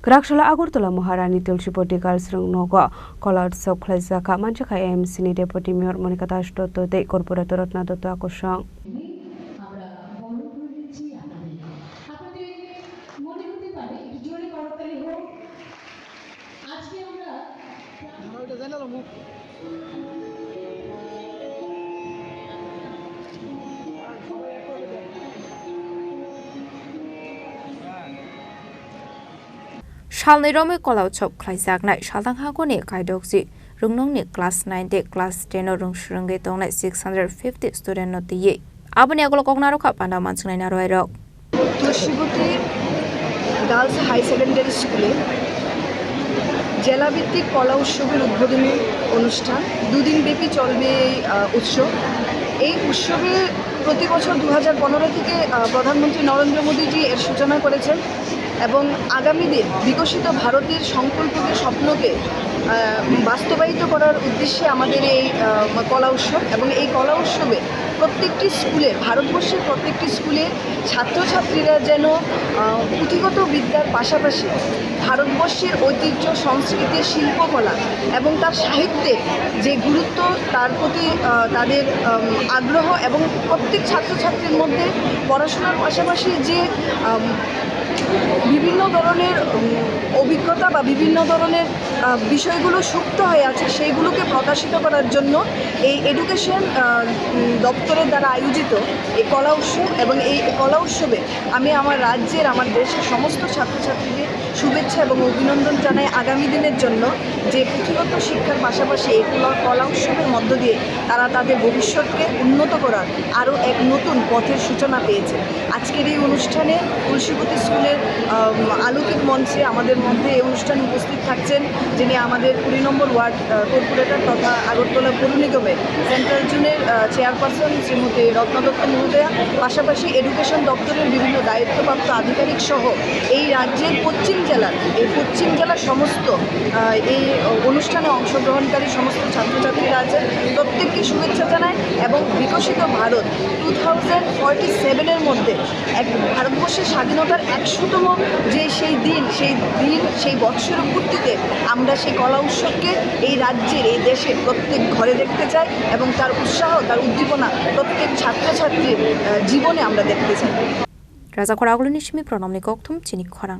Grakshla Agurtala Maharani Tulshipoti Girls Nogo Collard Soklazaka Manchaka AMC Deputy Mayor Monica Tashto de Corporate Ratna Dota Koshang. Shalnirome Kolauchop Klaisak Shalangagoni Kaidoxi, Rungnong class 9 de class 10 or Rungshrungetong 650 student of the year. Abaniagolo Cognaro Cup and a Manchina Royal. Tulshipoti Girls High Secondary School জেলাভিত্তিক কলা উৎসবের উদ্বোধনী অনুষ্ঠান দুদিন ব্যাপী চলবে উৎসব এই উৎসবে প্রতি বছর 2015 থেকে প্রধানমন্ত্রী নরেন্দ্র মোদীজি এর সূচনা করেছেন এবং আগামী দিন বিকশিত ভারতের সংকল্পকে স্বপ্নকে বাস্তবায়িত করার উদ্দেশ্যে আমাদের এই কলা উৎসব এবং এই কলা উৎসবে প্রত্যেকটি স্কুলে ভারতবর্ষের প্রত্যেকটি স্কুলে ছাত্রছাত্রীরা যেন পুঁথিগত বিদ্যার পাশাপাশি ভারতবর্ষের ঐতিহ্য সংস্কৃতি শিল্পকলা এবং তার সাহিত্যের যে গুরুত্ব তার প্রতি তাদের আগ্রহ এবং প্রত্যেক ছাত্রছাত্রীর মধ্যে পড়াশোনার পাশাপাশি যে বিভিন্ন ধরনের অভিজ্ঞতা বা বিভিন্ন ধরনের বিষয়গুলো সুপ্ত হয়ে আছে সেইগুলোকে প্রকাশিত করার জন্য এই এডুকেশন দপ্তরের দ্বারা আয়োজিত এই কলা উৎসব এবং এই কলা উৎসবে আমি আমার রাজ্যের আমার দেশের সমস্ত ছাত্রছাত্রীদের শুভেচ্ছা এবং অভিনন্দন জানাই আগামী দিনের জন্য যে পুঁথিগত শিক্ষার পাশাপাশি এই কলা উৎসবের মধ্য দিয়ে তারা তাদের ভবিষ্যৎকে উন্নত করার আরও এক নতুন পথের সূচনা পেয়েছে। আজকের এই অনুষ্ঠানে তুলসীপতি স্কুলের আলোকিক মঞ্চে আমাদের মধ্যে এই অনুষ্ঠানে উপস্থিত থাকছেন যিনি আমাদের 20 নম্বর ওয়ার্ড কর্পোরেটর তথা আগরতলা পৌর নিগমের সেন্ট্রাল জোনের চেয়ারপারসন শ্রীমতী রত্না দত্ত মহোদয়া, পাশাপাশি এডুকেশন দপ্তরের বিভিন্ন দায়িত্বপ্রাপ্ত আধিকারিক সহ এই রাজ্যের পশ্চিম জেলার সমস্ত এই অনুষ্ঠানে অংশগ্রহণকারী সমস্ত ছাত্রছাত্রীরা আছেন। প্রত্যেককে শুভেচ্ছা জানায় এবং বিকশিত ভারত 2047-এর মধ্যে এক ভারতবর্ষের স্বাধীনতার 100তম যে সেই বৎসরের পূর্তিতে আমরা সেই কলা উৎসবকে এই রাজ্যের এই দেশের প্রত্যেক ঘরে দেখতে চাই এবং তার উৎসাহ তার উদ্দীপনা প্রত্যেক ছাত্রছাত্রীর জীবনে আমরা দেখতে চাই। রাজা খরাগুলো নিশমি প্রণামনি কক্থম চিনি খরাং।